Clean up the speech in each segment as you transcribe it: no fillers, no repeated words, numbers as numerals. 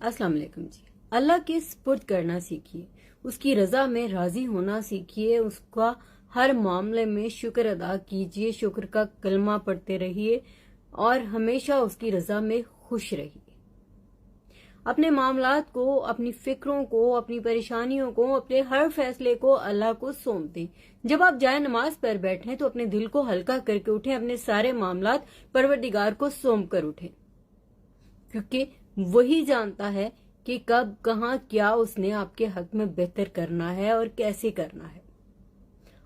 अस्सलाम वालेकुम जी। अल्लाह के सुपुर्द करना सीखिए, उसकी रजा में राजी होना सीखिए, उसका हर मामले में शुक्र अदा कीजिए, शुक्र का कलमा पढ़ते रहिए और हमेशा उसकी रजा में खुश रहिए। अपने मामलात को, अपनी फिक्रों को, अपनी परेशानियों को, अपने हर फैसले को अल्लाह को सौंप दें। जब आप जाए नमाज पर बैठें तो अपने दिल को हल्का करके उठें, अपने सारे मामलात परवरदिगार को सौंप कर उठें, क्योंकि वही जानता है कि कब कहाँ क्या उसने आपके हक में बेहतर करना है और कैसे करना है।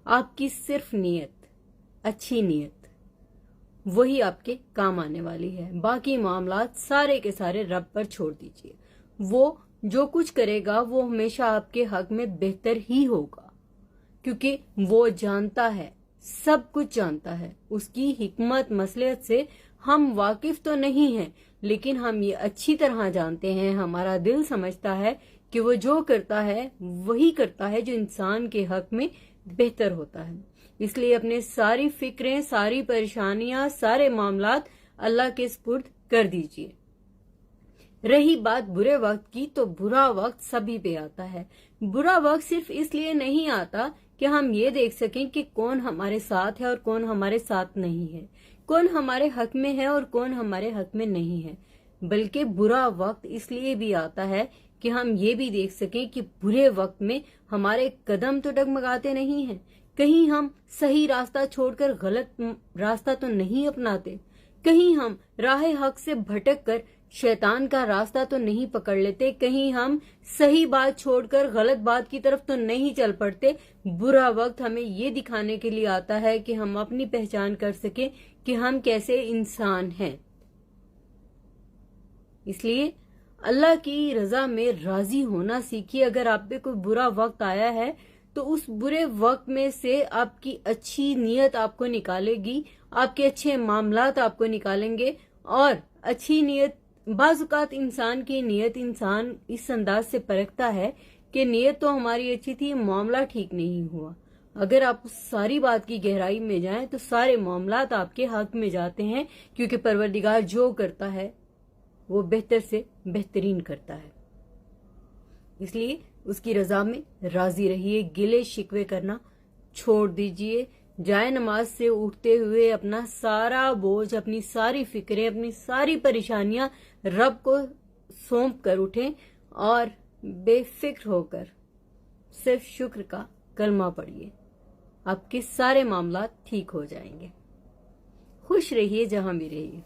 आपकी सिर्फ नीयत, अच्छी नीयत, वही आपके काम आने वाली है। बाकी मामलात सारे के सारे रब पर छोड़ दीजिए। वो जो कुछ करेगा वो हमेशा आपके हक में बेहतर ही होगा, क्योंकि वो जानता है, सब कुछ जानता है। उसकी हिकमत मसलियत से हम वाकिफ तो नहीं हैं, लेकिन हम ये अच्छी तरह जानते हैं, हमारा दिल समझता है कि वो जो करता है वही करता है जो इंसान के हक में बेहतर होता है। इसलिए अपने सारी फिक्रें, सारी परेशानियां, सारे मामलात अल्लाह के सुपुर्द कर दीजिए। रही बात बुरे वक्त की, तो बुरा वक्त सभी पे आता है। बुरा वक्त सिर्फ इसलिए नहीं आता कि हम ये देख सकें कि कौन हमारे साथ है और कौन हमारे साथ नहीं है, कौन हमारे हक में है और कौन हमारे हक में नहीं है, बल्कि बुरा वक्त इसलिए भी आता है कि हम ये भी देख सकें कि बुरे वक्त में हमारे कदम तो डगमगाते नहीं हैं, कहीं हम सही रास्ता छोड़कर गलत रास्ता तो नहीं अपनाते, कहीं हम राह हक से भटक कर शैतान का रास्ता तो नहीं पकड़ लेते, कहीं हम सही बात छोड़कर गलत बात की तरफ तो नहीं चल पड़ते। बुरा वक्त हमें ये दिखाने के लिए आता है कि हम अपनी पहचान कर सके कि हम कैसे इंसान हैं। इसलिए अल्लाह की रजा में राजी होना सीखिए। अगर आप पे कोई बुरा वक्त आया है तो उस बुरे वक्त में से आपकी अच्छी नीयत आपको निकालेगी, आपके अच्छे मामलात आपको निकालेंगे। और अच्छी नीयत, बाज़-औक़ात इंसान की नीयत इंसान इस अंदाज से परखता है कि नीयत तो हमारी अच्छी थी, मामला ठीक नहीं हुआ। अगर आप उस सारी बात की गहराई में जाएं तो सारे मामलात आपके हक में जाते हैं, क्योंकि परवरदिगार जो करता है वो बेहतर से बेहतरीन करता है। इसलिए उसकी रजा में राजी रहिए, गिले शिकवे करना छोड़ दीजिए। जाए नमाज से उठते हुए अपना सारा बोझ, अपनी सारी फिक्रें, अपनी सारी परेशानियां रब को सौंप कर उठें और बेफिक्र होकर सिर्फ शुक्र का कलमा पढ़िए। आपके सारे मामलात ठीक हो जाएंगे। खुश रहिए जहां भी रहिए।